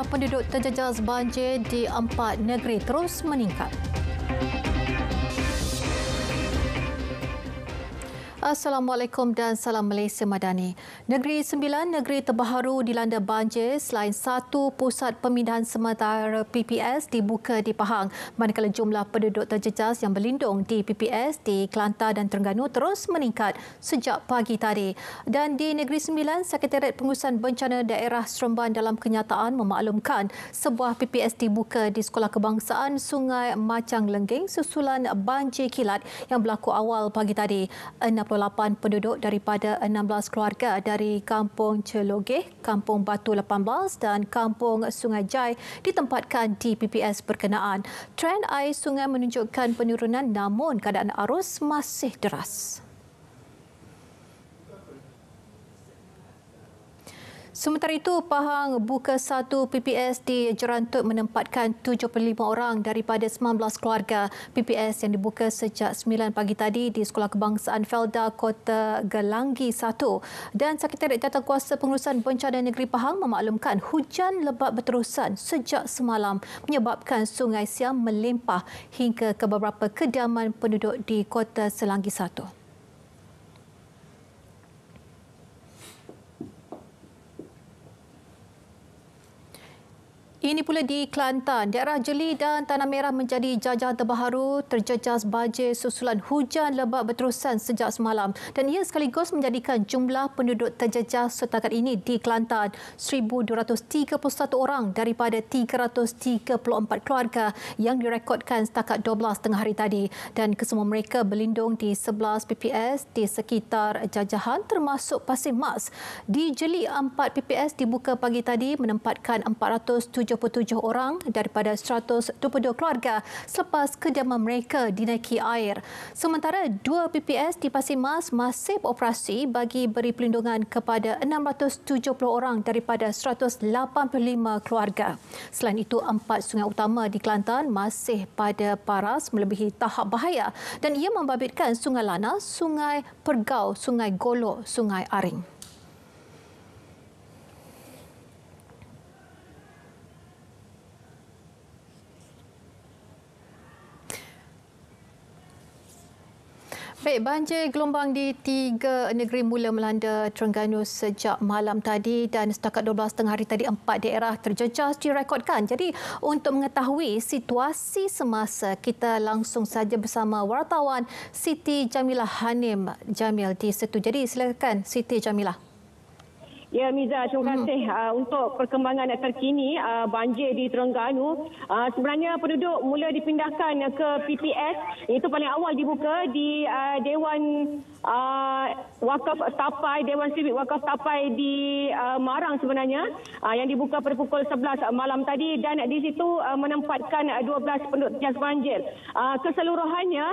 Jumlah penduduk terjejas banjir di 4 negeri terus meningkat. Assalamualaikum dan salam Malaysia Madani. Negeri Sembilan negeri terbaharu dilanda banjir selain satu pusat pemindahan sementara PPS dibuka di Pahang, manakala jumlah penduduk terjejas yang berlindung di PPS di Kelantan dan Terengganu terus meningkat sejak pagi tadi. Dan di Negeri Sembilan, Sekretariat Pengurusan Bencana Daerah Seremban dalam kenyataan memaklumkan sebuah PPS dibuka di Sekolah Kebangsaan Sungai Macang Lengging susulan banjir kilat yang berlaku awal pagi tadi. 68 penduduk daripada 16 keluarga dari Kampung Celogeh, Kampung Batu 18 dan Kampung Sungai Jai ditempatkan di PPS berkenaan. Trend air sungai menunjukkan penurunan namun keadaan arus masih deras. Sementara itu, Pahang buka satu PPS di Jerantut menempatkan 75 orang daripada 19 keluarga. PPS yang dibuka sejak 9 pagi tadi di Sekolah Kebangsaan Felda Kota Gelanggi 1. Dan Sekretariat Jawatankuasa Pengurusan Bencana Negeri Pahang memaklumkan hujan lebat berterusan sejak semalam menyebabkan Sungai Siam melimpah hingga ke beberapa kediaman penduduk di Kota Selanggi 1. Ini pula di Kelantan. Daerah Jeli dan Tanah Merah menjadi jajahan terbaharu terjejas banjir susulan hujan lebat berterusan sejak semalam. Dan ia sekaligus menjadikan jumlah penduduk terjejas setakat ini di Kelantan 1,231 orang daripada 334 keluarga yang direkodkan setakat 12 tengah hari tadi. Dan kesemua mereka berlindung di 11 PPS di sekitar jajahan termasuk Pasir Mas. Di Jeli, 4 PPS dibuka pagi tadi menempatkan 477 orang daripada 122 keluarga selepas kediaman mereka dinaiki air. Sementara 2 PPS di Pasir Mas masih beroperasi bagi beri perlindungan kepada 670 orang daripada 185 keluarga. Selain itu, 4 sungai utama di Kelantan masih pada paras melebihi tahap bahaya dan ia membabitkan Sungai Lana, Sungai Pergau, Sungai Golok, Sungai Aring. Baik, banjir gelombang di 3 negeri mula melanda Terengganu sejak malam tadi dan setakat 12 tengah hari tadi 4 daerah terjejas direkodkan. Jadi untuk mengetahui situasi semasa, kita langsung saja bersama wartawan Siti Jamilah Hanim Jamil di situ. Jadi silakan Siti Jamilah. Ya, Miza, terima kasih untuk perkembangan terkini banjir di Terengganu. Sebenarnya penduduk mula dipindahkan ke PPS, itu paling awal dibuka di Dewan Wakaf Tapai, Dewan Sivik Wakaf Tapai di Marang sebenarnya, yang dibuka pada pukul 11 malam tadi dan di situ menempatkan 12 penduduk terjejas banjir. Keseluruhannya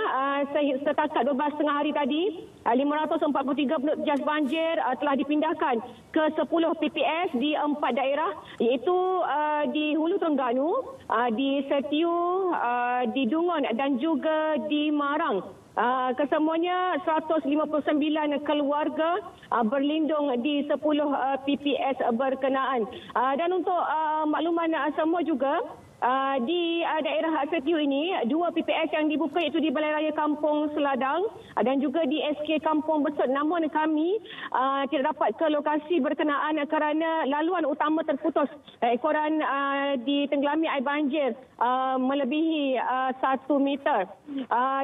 setakat 12 tengah hari tadi, 543 penduduk terjejas banjir telah dipindahkan ke 10 PPS di 4 daerah, iaitu di Hulu Terengganu, di Setiu, di Dungun dan juga di Marang. Kesemuanya 159 keluarga berlindung di 10 PPS berkenaan. Dan untuk makluman semua juga, di daerah Setiu ini, 2 PPS yang dibuka iaitu di Balai Raya Kampung Seladang dan juga di SK Kampung Besut. Namun kami tidak dapat ke lokasi berkenaan kerana laluan utama terputus. Ekoran ditenggelami air banjir melebihi 1 meter.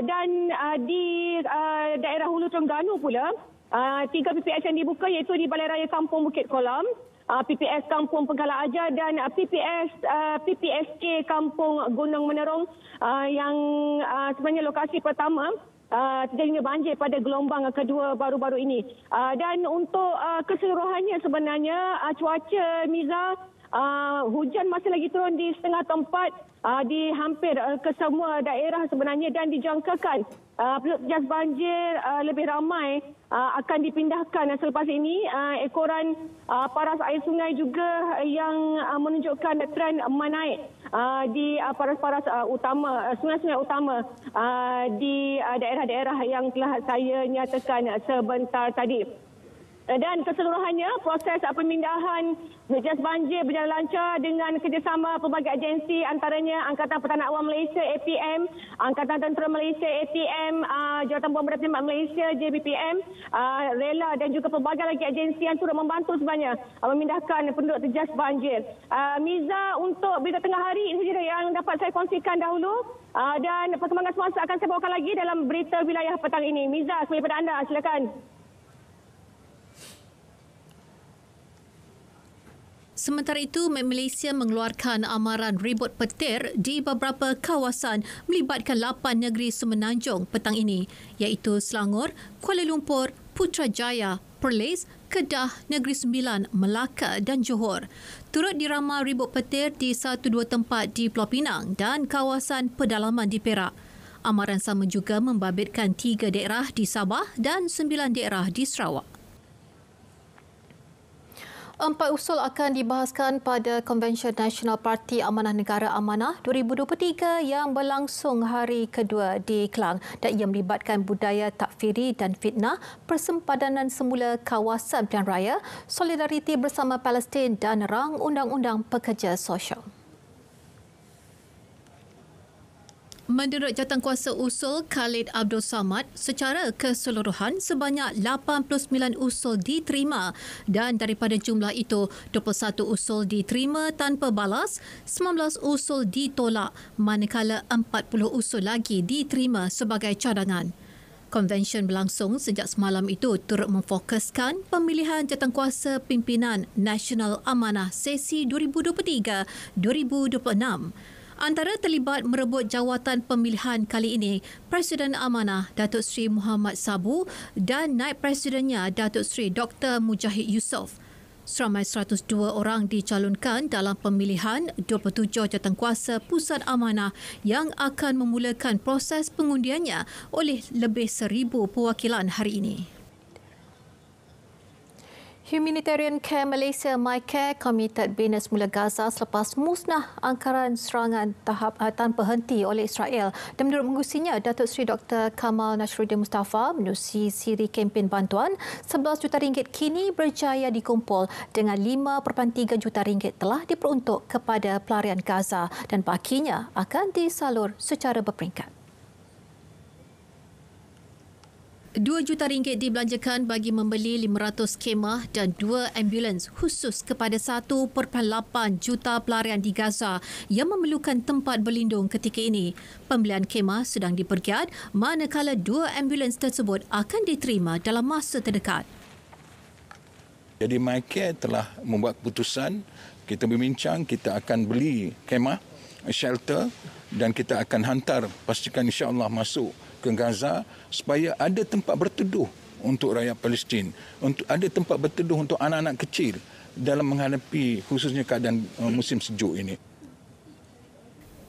Dan di daerah Hulu Terengganu pula, 3 PPS yang dibuka iaitu di Balai Raya Kampung Bukit Kolam, PPS Kampung Pegala Ajar dan PPSK Kampung Gunung Menerong yang sebenarnya lokasi pertama terjadinya banjir pada gelombang kedua baru-baru ini. Dan untuk keseluruhannya sebenarnya cuaca, Miza, hujan masih lagi turun di setengah tempat di hampir ke semua daerah sebenarnya dan dijangkakan penduduk terjejas banjir lebih ramai akan dipindahkan selepas ini. Ekoran paras air sungai juga yang menunjukkan tren menaik di paras-paras utama, sungai-sungai utama di daerah-daerah yang telah saya nyatakan sebentar tadi. Dan keseluruhannya proses pemindahan Tugas banjir berjalan lancar dengan kerjasama pelbagai agensi, antaranya Angkatan Pertahanan Awam Malaysia APM, Angkatan Tentera Malaysia ATM, Jawatan Bomba dan Penyemat Malaysia JBPM, Rela dan juga pelbagai lagi agensi yang turut membantu sebenarnya memindahkan penduduk terjejas banjir. Miza, untuk berita tengah hari ini saja yang dapat saya kongsikan dahulu, dan perkembangan semasa akan saya bawakan lagi dalam berita wilayah petang ini. Miza, kembali pada anda, silakan. Sementara itu, Malaysia mengeluarkan amaran ribut petir di beberapa kawasan melibatkan 8 negeri semenanjung petang ini, iaitu Selangor, Kuala Lumpur, Putrajaya, Perlis, Kedah, Negeri Sembilan, Melaka dan Johor. Turut diramal ribut petir di 1-2 tempat di Pulau Pinang dan kawasan pedalaman di Perak. Amaran sama juga membabitkan 3 daerah di Sabah dan 9 daerah di Sarawak. 4 usul akan dibahaskan pada Konvensyen Nasional Parti Amanah Negara Amanah 2023 yang berlangsung hari kedua di Klang, dan ia melibatkan budaya takfiri dan fitnah, persempadanan semula kawasan pilihan raya, solidariti bersama Palestin dan rang undang-undang pekerja sosial. Menurut Jawatankuasa Usul Khalid Abdul Samad, secara keseluruhan sebanyak 89 usul diterima dan daripada jumlah itu, 21 usul diterima tanpa balas, 19 usul ditolak, manakala 40 usul lagi diterima sebagai cadangan. Konvensyen berlangsung sejak semalam itu turut memfokuskan pemilihan Jawatankuasa Pimpinan Nasional Amanah sesi 2023-2026. Antara terlibat merebut jawatan pemilihan kali ini, Presiden Amanah Datuk Seri Muhammad Sabu dan Naib Presidennya Datuk Seri Dr. Mujahid Yusof. Seramai 102 orang dicalonkan dalam pemilihan 27 Jawatankuasa Pusat Amanah yang akan memulakan proses pengundiannya oleh lebih 1,000 perwakilan hari ini. Humanitarian Care Malaysia MyCare komited bina semula Gaza selepas musnah angkaran serangan tahap tanpa henti oleh Israel. Dan menurut mengusinya, Datuk Seri Dr. Kamal Nasruddin Mustafa menerusi siri kempen bantuan, 11 juta ringgit kini berjaya dikumpul dengan 5.3 juta ringgit telah diperuntuk kepada pelarian Gaza dan bakinya akan disalur secara berperingkat. 2 juta ringgit dibelanjakan bagi membeli 500 kemah dan 2 ambulans khusus kepada 1.8 juta pelarian di Gaza yang memerlukan tempat berlindung ketika ini. Pembelian kemah sedang dipergiat, manakala 2 ambulans tersebut akan diterima dalam masa terdekat. Jadi MyCare telah membuat keputusan, kita berbincang, kita akan beli kemah, shelter dan kita akan hantar, pastikan insya-Allah masuk ke Gaza supaya ada tempat berteduh untuk rakyat Palestin, untuk ada tempat berteduh untuk anak-anak kecil dalam menghadapi khususnya keadaan musim sejuk ini.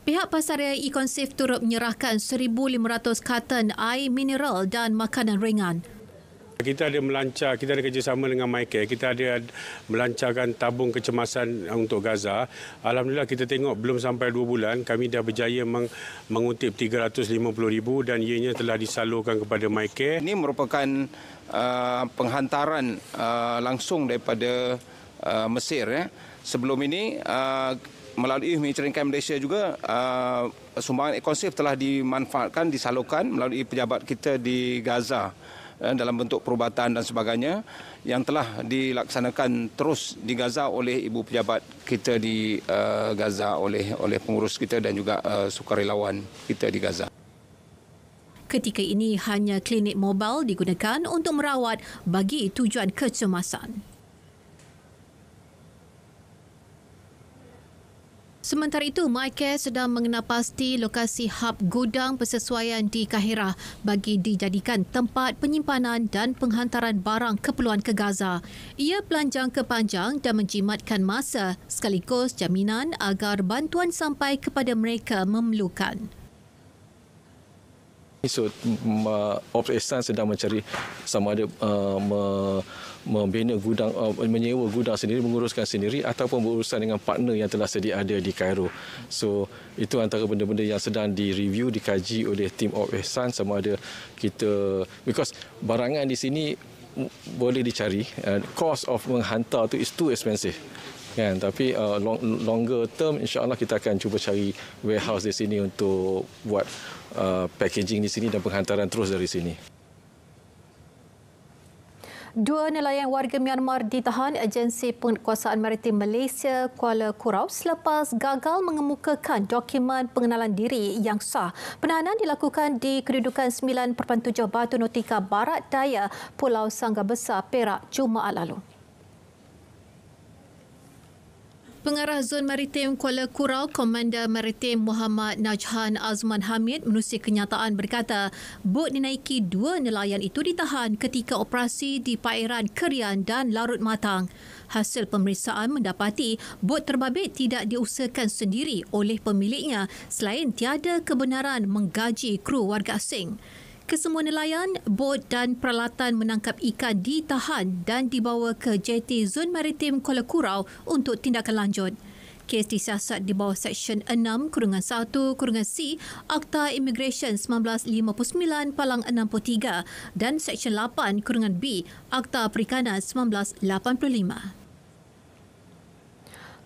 Pihak Pasarian Econsave turut menyerahkan 1,500 karton air mineral dan makanan ringan. Kita ada kerjasama dengan MyCare, kita ada melancarkan tabung kecemasan untuk Gaza. Alhamdulillah kita tengok belum sampai 2 bulan, kami dah berjaya mengutip 350,000 dan ianya telah disalurkan kepada MyCare. Ini merupakan penghantaran langsung daripada Mesir. Sebelum ini melalui Humanitarian Care Malaysia juga sumbangan Econsave telah dimanfaatkan, disalurkan melalui pejabat kita di Gaza dalam bentuk perubatan dan sebagainya yang telah dilaksanakan terus di Gaza oleh ibu pejabat kita di Gaza, oleh pengurus kita dan juga sukarelawan kita di Gaza. Ketika ini hanya klinik mobil digunakan untuk merawat bagi tujuan kecemasan. Sementara itu, MyCare sedang mengenal pasti lokasi hub gudang persesuaian di Kahirah bagi dijadikan tempat penyimpanan dan penghantaran barang keperluan ke Gaza. Ia pelanjang kepanjang dan menjimatkan masa sekaligus jaminan agar bantuan sampai kepada mereka memerlukan. So, Ops Ehsan sedang mencari sama ada membina gudang, menyewa gudang sendiri, menguruskan sendiri ataupun berurusan dengan partner yang telah sedia ada di Cairo. So, itu antara benda-benda yang sedang direview, dikaji oleh tim Ops Ehsan sama ada kita, because barangan di sini boleh dicari. Cost of menghantar tu is too expensive. Kan, tapi longer term insya-Allah kita akan cuba cari warehouse di sini untuk buat packaging di sini dan penghantaran terus dari sini. 2 nelayan warga Myanmar ditahan Agensi Penguasaan Maritim Malaysia Kuala Kurau selepas gagal mengemukakan dokumen pengenalan diri yang sah. Penahanan dilakukan di kedudukan 9.7 Batu Nautika Barat Daya, Pulau Sanggar Besar, Perak, Jumaat lalu. Pengarah Zon Maritim Kuala Kurau, Komander Maritim Muhammad Najhan Azman Hamid menerusi kenyataan berkata, bot dinaiki 2 nelayan itu ditahan ketika operasi di perairan Kerian dan Larut Matang. Hasil pemeriksaan mendapati bot terbabit tidak diusahakan sendiri oleh pemiliknya selain tiada kebenaran menggaji kru warga asing. Kesemua nelayan, bot dan peralatan menangkap ikan ditahan dan dibawa ke JT Zon Maritim Kuala Kurau untuk tindakan lanjut. Kes disiasat di bawah Seksyen 6-1-C Akta Immigration 1959 Palang 63 dan Seksyen 8-B Akta Perikanan 1985.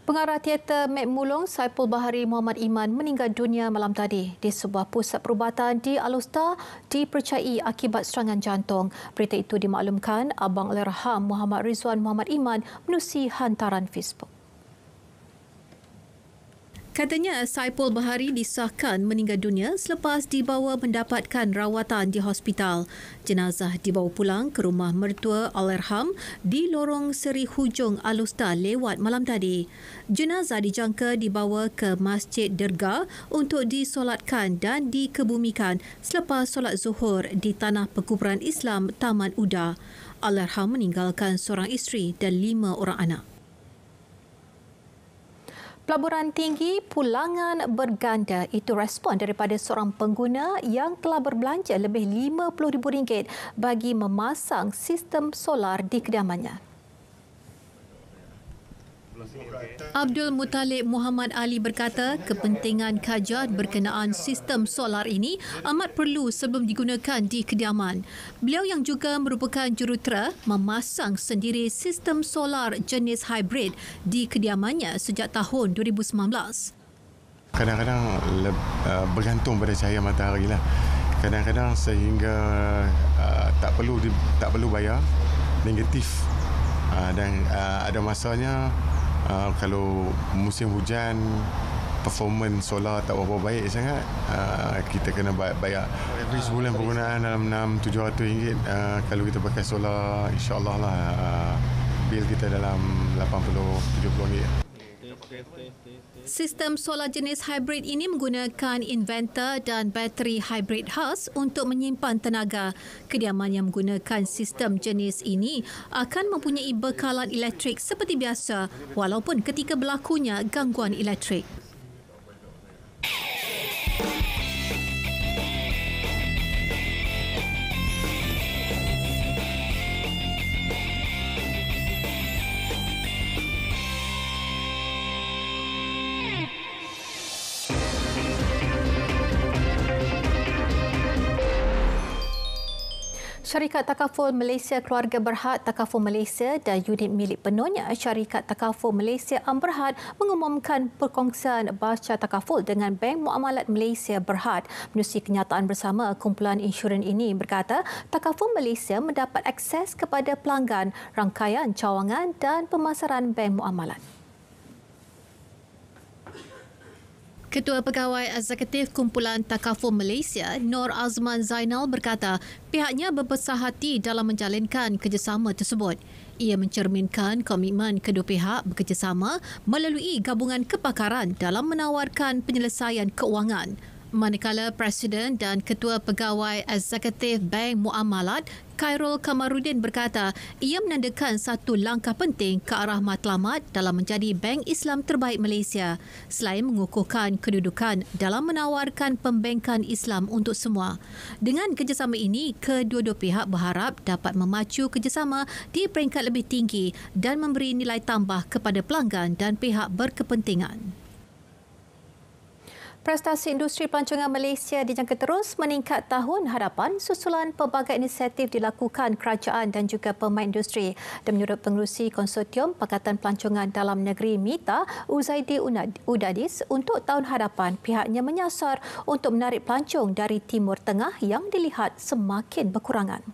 Pengarah teater Mek Mulong Saipul Bahari Muhammad Iman meninggal dunia malam tadi di sebuah pusat perubatan di Alustar dipercayai akibat serangan jantung. Berita itu dimaklumkan Abang Allahyarham Muhammad Rizwan Muhammad Iman menerusi hantaran Facebook. Katanya Saipul Bahari disahkan meninggal dunia selepas dibawa mendapatkan rawatan di hospital. Jenazah dibawa pulang ke rumah mertua Allahyarham di Lorong Seri Hujung Alustar lewat malam tadi. Jenazah dijangka dibawa ke Masjid Dergah untuk disolatkan dan dikebumikan selepas solat Zuhur di Tanah Perkuburan Islam Taman Uda. Allahyarham meninggalkan seorang isteri dan 5 orang anak. Pelaburan tinggi pulangan berganda itu respon daripada seorang pengguna yang telah berbelanja lebih RM50,000 bagi memasang sistem solar di kediamannya. Abdul Muttalib Muhammad Ali berkata kepentingan kajian berkenaan sistem solar ini amat perlu sebelum digunakan di kediaman. Beliau yang juga merupakan jurutera memasang sendiri sistem solar jenis hybrid di kediamannya sejak tahun 2019. Kadang-kadang bergantung pada cahaya matahari lah. Kadang-kadang sehingga tak perlu bayar negatif dan ada masanya kalau musim hujan performance solar tak berapa baik sangat, kita kena bayar. Every sebulan penggunaan dalam RM600-700. Kalau kita pakai solar, insyaAllah lah bil kita dalam RM80-70. Sistem solar jenis hybrid ini menggunakan inverter dan bateri hybrid khas untuk menyimpan tenaga. Kediaman yang menggunakan sistem jenis ini akan mempunyai bekalan elektrik seperti biasa walaupun ketika berlakunya gangguan elektrik. Syarikat Takaful Malaysia Keluarga Berhad Takaful Malaysia dan unit milik penuhnya Syarikat Takaful Malaysia Berhad mengumumkan perkongsian baca takaful dengan Bank Muamalat Malaysia Berhad. Menerusi kenyataan bersama, kumpulan insurans ini berkata Takaful Malaysia mendapat akses kepada pelanggan, rangkaian cawangan dan pemasaran Bank Muamalat. Ketua Pegawai Eksekutif Kumpulan Takaful Malaysia, Nur Azman Zainal berkata pihaknya berbesar hati dalam menjalinkan kerjasama tersebut. Ia mencerminkan komitmen kedua pihak bekerjasama melalui gabungan kepakaran dalam menawarkan penyelesaian keuangan. Manakala Presiden dan Ketua Pegawai Eksekutif Bank Muamalat, Khairul Kamarudin berkata ia menandakan satu langkah penting ke arah matlamat dalam menjadi bank Islam terbaik Malaysia selain mengukuhkan kedudukan dalam menawarkan pembankan Islam untuk semua. Dengan kerjasama ini, kedua-dua pihak berharap dapat memacu kerjasama di peringkat lebih tinggi dan memberi nilai tambah kepada pelanggan dan pihak berkepentingan. Prestasi industri pelancongan Malaysia dijangka terus meningkat tahun hadapan susulan pelbagai inisiatif dilakukan kerajaan dan juga pemain industri. Dan menurut pengerusi Konsortium Pakatan Pelancongan Dalam Negeri MITA, Uzaidi Udadis, untuk tahun hadapan pihaknya menyasar untuk menarik pelancong dari Timur Tengah yang dilihat semakin berkurangan.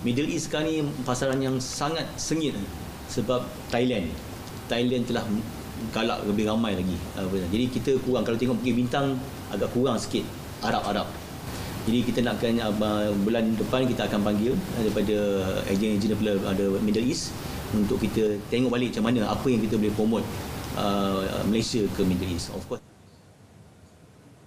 Middle East sekarang ni pasaran yang sangat sengit sebab Thailand telah galak lebih ramai lagi. Jadi kita kurang, kalau tengok pergi bintang agak kurang sikit Arab. Jadi kita nakkan bulan depan kita akan panggil daripada ejen-ejen ada Middle East untuk kita tengok balik macam mana apa yang kita boleh promote Malaysia ke Middle East. Of course.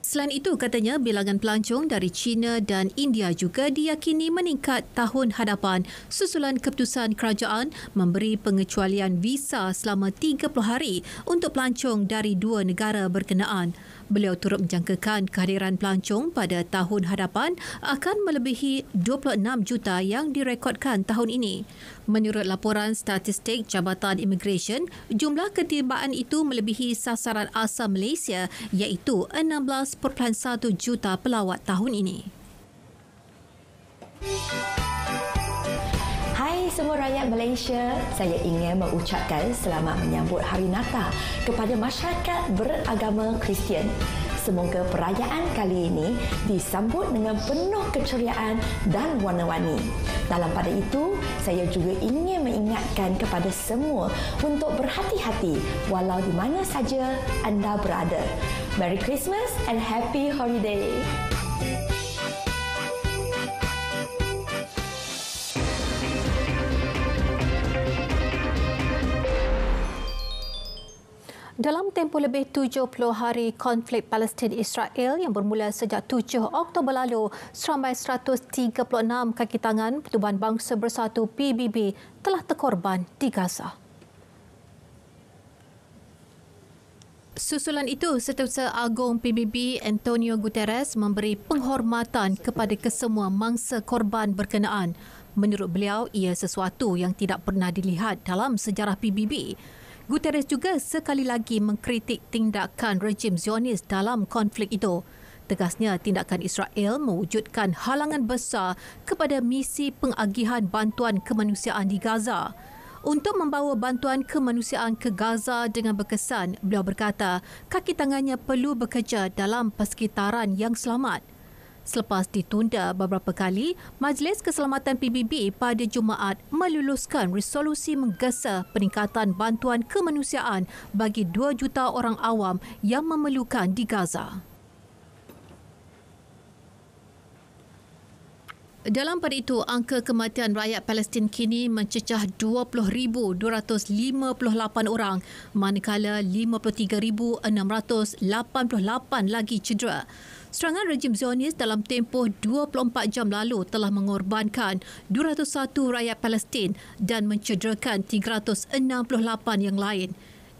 Selain itu, katanya bilangan pelancong dari China dan India juga diyakini meningkat tahun hadapan susulan keputusan kerajaan memberi pengecualian visa selama 30 hari untuk pelancong dari dua negara berkenaan. Beliau turut menjangkakan kehadiran pelancong pada tahun hadapan akan melebihi 26 juta yang direkodkan tahun ini. Menurut laporan statistik Jabatan Immigration, jumlah ketibaan itu melebihi sasaran asal Malaysia iaitu 16.1 juta pelawat tahun ini. Hai semua rakyat Malaysia, saya ingin mengucapkan selamat menyambut Hari Natal kepada masyarakat beragama Kristian. Semoga perayaan kali ini disambut dengan penuh keceriaan dan warna-warni. Dalam pada itu, saya juga ingin mengingatkan kepada semua untuk berhati-hati walau di mana saja anda berada. Merry Christmas and Happy Holiday! Dalam tempoh lebih 70 hari konflik Palestin-Israel yang bermula sejak 7 Oktober lalu, seramai 136 kaki tangan Pertubuhan Bangsa Bersatu PBB telah terkorban di Gaza. Susulan itu, Setiausaha Agung PBB Antonio Guterres memberi penghormatan kepada kesemua mangsa korban berkenaan. Menurut beliau, ia sesuatu yang tidak pernah dilihat dalam sejarah PBB. Guterres juga sekali lagi mengkritik tindakan rejim Zionis dalam konflik itu. Tegasnya, tindakan Israel mewujudkan halangan besar kepada misi pengagihan bantuan kemanusiaan di Gaza. Untuk membawa bantuan kemanusiaan ke Gaza dengan berkesan, beliau berkata kaki tangannya perlu bekerja dalam persekitaran yang selamat. Selepas ditunda beberapa kali, Majlis Keselamatan PBB pada Jumaat meluluskan resolusi menggesa peningkatan bantuan kemanusiaan bagi 2 juta orang awam yang memerlukan di Gaza. Dalam pada itu, angka kematian rakyat Palestin kini mencecah 20,258 orang, manakala 53,688 lagi cedera. Serangan rejim Zionis dalam tempoh 24 jam lalu telah mengorbankan 201 rakyat Palestin dan mencederakan 368 yang lain.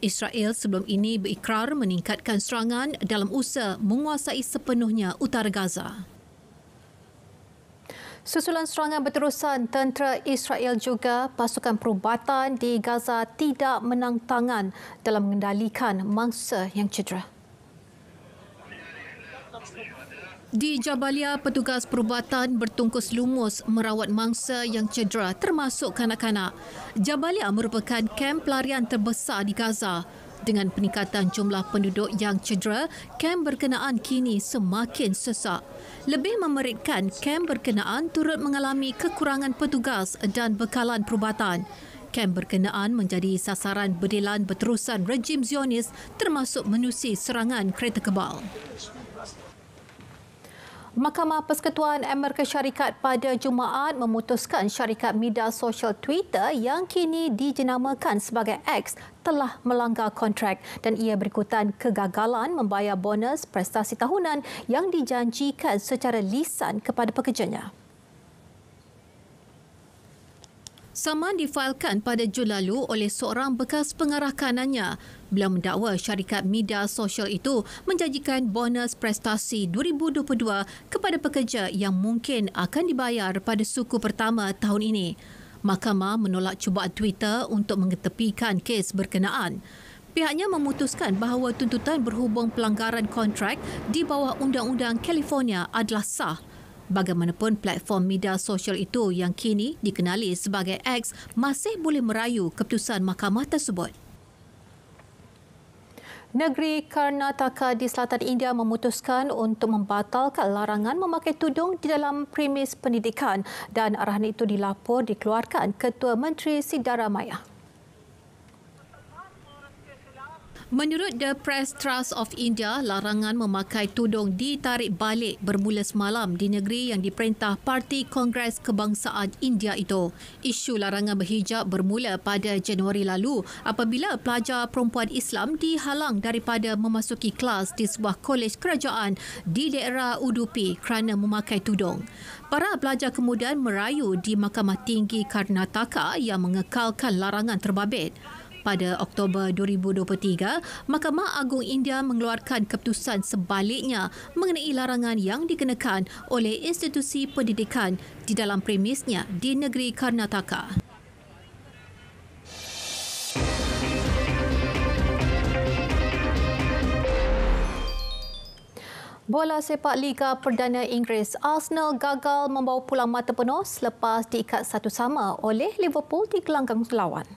Israel sebelum ini berikrar meningkatkan serangan dalam usaha menguasai sepenuhnya utara Gaza. Susulan serangan berterusan tentera Israel juga, pasukan perubatan di Gaza tidak menang tangan dalam mengendalikan mangsa yang cedera. Di Jabalia, petugas perubatan bertungkus lumus merawat mangsa yang cedera termasuk kanak-kanak. Jabalia merupakan kamp pelarian terbesar di Gaza. Dengan peningkatan jumlah penduduk yang cedera, kamp berkenaan kini semakin sesak. Lebih memeritkan, kamp berkenaan turut mengalami kekurangan petugas dan bekalan perubatan. Kamp berkenaan menjadi sasaran bedilan berterusan rejim Zionis termasuk menerusi serangan kereta kebal. Mahkamah Persekutuan Amerika Syarikat pada Jumaat memutuskan syarikat media sosial Twitter yang kini dijenamakan sebagai X telah melanggar kontrak dan ia berikutan kegagalan membayar bonus prestasi tahunan yang dijanjikan secara lisan kepada pekerjanya. Saman difailkan pada Jun lalu oleh seorang bekas pengarah kanannya. Beliau mendakwa syarikat media sosial itu menjanjikan bonus prestasi 2022 kepada pekerja yang mungkin akan dibayar pada suku pertama tahun ini. Mahkamah menolak cubaan Twitter untuk mengetepikan kes berkenaan. Pihaknya memutuskan bahawa tuntutan berhubung pelanggaran kontrak di bawah Undang-Undang California adalah sah. Bagaimanapun, platform media sosial itu yang kini dikenali sebagai X masih boleh merayu keputusan mahkamah tersebut. Negeri Karnataka di selatan India memutuskan untuk membatalkan larangan memakai tudung di dalam premis pendidikan dan arahan itu dikeluarkan Ketua Menteri Siddharamaiah. Menurut The Press Trust of India, larangan memakai tudung ditarik balik bermula semalam di negeri yang diperintah Parti Kongres Kebangsaan India itu. Isu larangan berhijab bermula pada Januari lalu apabila pelajar perempuan Islam dihalang daripada memasuki kelas di sebuah kolej kerajaan di daerah Udupi kerana memakai tudung. Para pelajar kemudian merayu di Mahkamah Tinggi Karnataka yang mengekalkan larangan terbabit. Pada Oktober 2023, Mahkamah Agung India mengeluarkan keputusan sebaliknya mengenai larangan yang dikenakan oleh institusi pendidikan di dalam premisnya di negeri Karnataka. Bola sepak Liga Perdana Inggeris, Arsenal gagal membawa pulang mata penuh selepas diikat 1-1 oleh Liverpool di gelanggang lawan.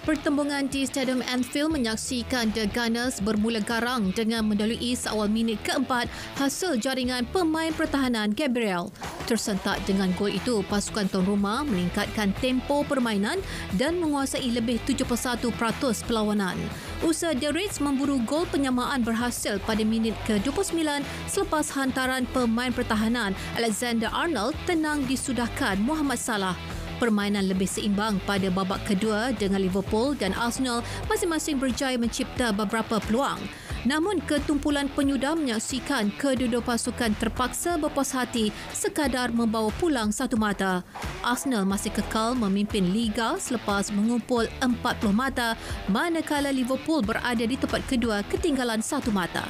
Pertembungan di Stadium Anfield menyaksikan The Gunners bermula garang dengan mendalui seawal minit keempat hasil jaringan pemain pertahanan Gabriel. Tersentak dengan gol itu, pasukan tuan rumah meningkatkan tempo permainan dan menguasai lebih 71% perlawanan. Usaha The Reds memburu gol penyamaan berhasil pada minit ke-29 selepas hantaran pemain pertahanan Alexander Arnold tenang disudahkan Mohamed Salah. Permainan lebih seimbang pada babak kedua dengan Liverpool dan Arsenal masing-masing berjaya mencipta beberapa peluang. Namun ketumpulan penyudah menyaksikan kedua-dua pasukan terpaksa berpuas hati sekadar membawa pulang satu mata. Arsenal masih kekal memimpin Liga selepas mengumpul 40 mata, manakala Liverpool berada di tempat kedua ketinggalan satu mata.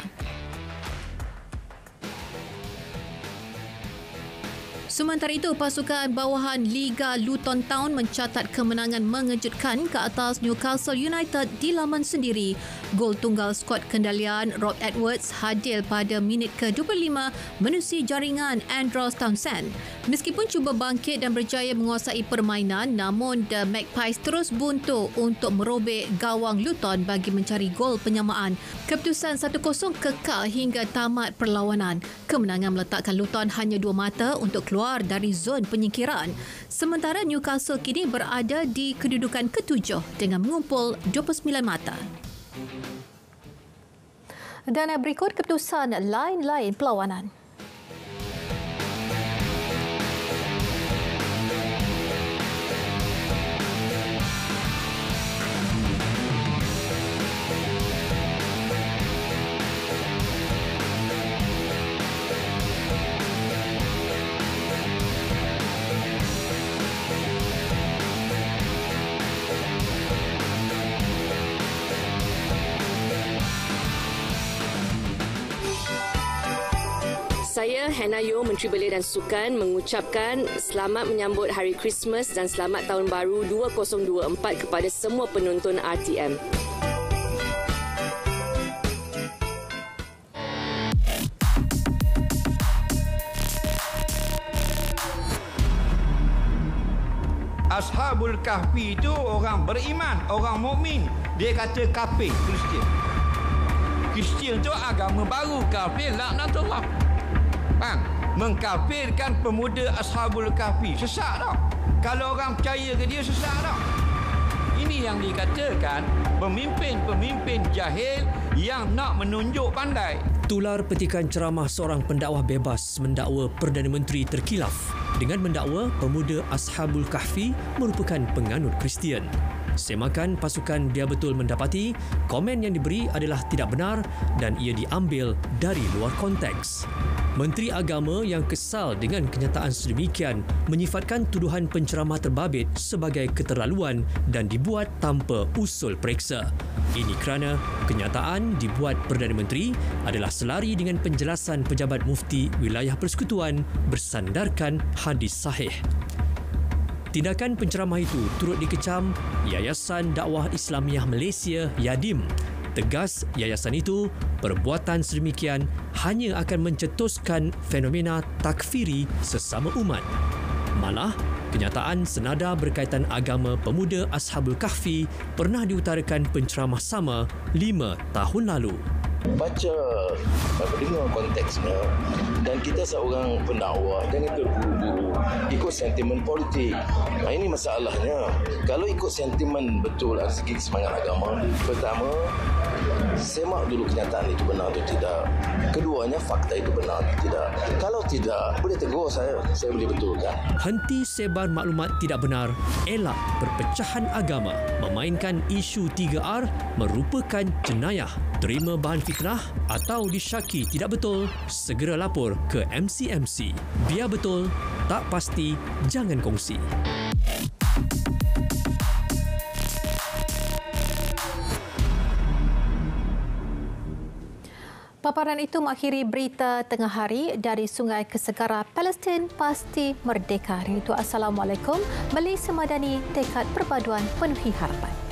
Sementara itu, pasukan bawahan Liga Luton Town mencatat kemenangan mengejutkan ke atas Newcastle United di laman sendiri. Gol tunggal skuad kendalian Rob Edwards hadir pada minit ke-25 menerusi jaringan Andros Townsend. Meskipun cuba bangkit dan berjaya menguasai permainan, namun The Magpies terus buntu untuk merobek gawang Luton bagi mencari gol penyamaan. Keputusan 1-0 kekal hingga tamat perlawanan. Kemenangan meletakkan Luton hanya 2 mata untuk keluar dari zon penyingkiran. Sementara Newcastle kini berada di kedudukan ke-7 dengan mengumpul 29 mata. Dan berikut keputusan lain-lain perlawanan. Saya, Hannah Yeoh, Menteri Belia dan Sukan, mengucapkan selamat menyambut Hari Christmas dan selamat Tahun Baru 2024 kepada semua penonton RTM. Ashabul Kahfi itu orang beriman, orang mukmin. Dia kata kafir, Kristian. Kristian itu agama baru, kafir laknatullah. Mengkafirkan pemuda Ashabul Kahfi. Sesat tak? Kalau orang percaya ke dia, sesat tak? Ini yang dikatakan pemimpin-pemimpin jahil yang nak menunjuk pandai. Tular petikan ceramah seorang pendakwah bebas mendakwa Perdana Menteri terkilaf dengan mendakwa pemuda Ashabul Kahfi merupakan penganut Kristian. Semakan pasukan Dia Betul mendapati komen yang diberi adalah tidak benar dan ia diambil dari luar konteks. Menteri Agama yang kesal dengan kenyataan sedemikian menyifatkan tuduhan penceramah terbabit sebagai keterlaluan dan dibuat tanpa usul periksa. Ini kerana kenyataan dibuat Perdana Menteri adalah selari dengan penjelasan Pejabat Mufti Wilayah Persekutuan bersandarkan hadis sahih. Tindakan penceramah itu turut dikecam Yayasan Dakwah Islamiah Malaysia YADIM. Tegas yayasan itu, perbuatan sedemikian hanya akan mencetuskan fenomena takfiri sesama umat. Malah, kenyataan senada berkaitan agama pemuda Ashabul Kahfi pernah diutarakan penceramah sama 5 tahun lalu. Baca, dengar konteksnya, dan kita seorang pendakwah jangan terburu-buru ikut sentimen politik. Ini masalahnya. Kalau ikut sentimen betul dari segi semangat agama, pertama, semak dulu kenyataan itu benar atau tidak. Keduanya, fakta itu benar atau tidak. Kalau tidak, boleh tegur saya boleh betulkan. Henti sebar maklumat tidak benar, elak perpecahan agama, memainkan isu 3R merupakan jenayah. Terima bahan fitnah atau disyaki tidak betul, segera lapor ke MCMC. Biar betul, tak pasti, jangan kongsi. Paparan itu mengakhiri berita tengah hari dari Sungai Kesegara Palestin pasti merdeka. Itu Assalamualaikum. Malaysia Madani, tekad perpaduan penuhi harapan.